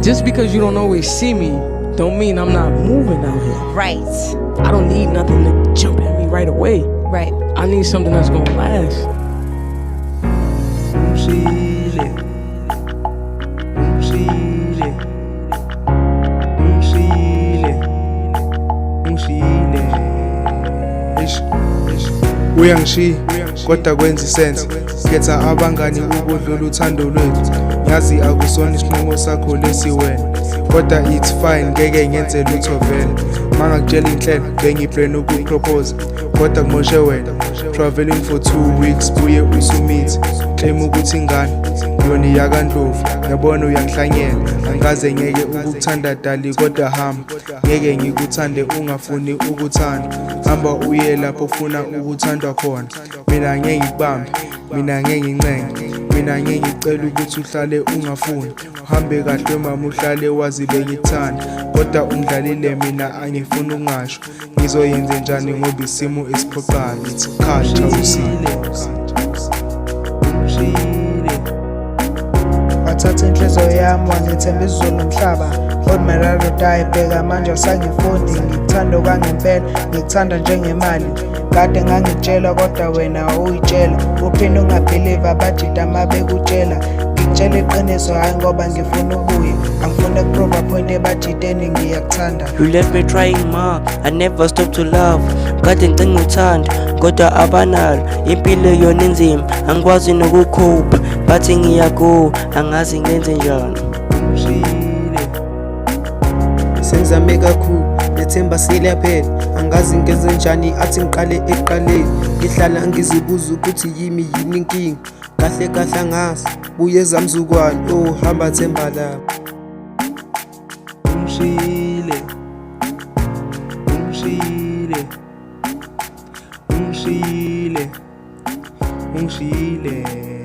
Just because you don't always see me, don't mean I'm not moving out here. Right. I don't need nothing to jump at me right away. Right. I need something that's gonna last. Uyangishiya kodwa kwenza sense, khetha abangani ukudlula uthando lwethu. Ngiyazi akusona isinqumo sakho lesi wena, kodwa it's fine, ngeke ngenze lutho vele. Mangakutshela inhlelo bengiplan ukupropose, kodwa kumoshe wena. Traveling for 2 weeks buye usumithi, claim ukuthi ingane yona yakandlovu. Ngiyabona uyangihlanyela, angikaze ngeke ukukuthanda dali, kodwa hamba. Ngeke ngikuthande ungafuni ukuthanda, hamba uye lapho ufuna ukuthandwa khona. Mina ngeke ngikubambe, mina ngeke ngincenge, mina ngeke ngicela ukuthi uhlale ungafuni. Uhambe kahle mama, uhlale wazi bengikuthanda, kodwa ungidlalile mina angifuni ukungasho. Ngizoyenze njani ngoba isimo esiphoqayo, it's culture usile. Wathatha inhliziyo yami wangithemba izulu umhlaba. Hold my raro die, bheka manje awusangifuni. Ngikuthanda kwangempela, ngikuthanda njengemali. Kade ngangitshela kodwa wena uyitshela. Uphinde ungabhelieve abajida mabekutshela. Ngikutshela iqiniso hayi ngoba ngifuna ubuye. Angifuna ukuprova point ebajideni ngiyakuthanda. You left me trying ma, I never stopped to love. Kade ngicinga uthando kodwa abanalo. Impilo yona inzima, angikwazi nokukhupha. Bathi ngiyago, angazi ngenze njani. Sengizame kakhulu, nethemba seliyaphela. Angazi ngenze njani, athi ngiqale ekuqaleni. Ngihlala ngizibuza ukuthi yimi yini inkinga. Kahle kahle angazi, buye zamzukwane, oh hamba themba lapho. Ungishile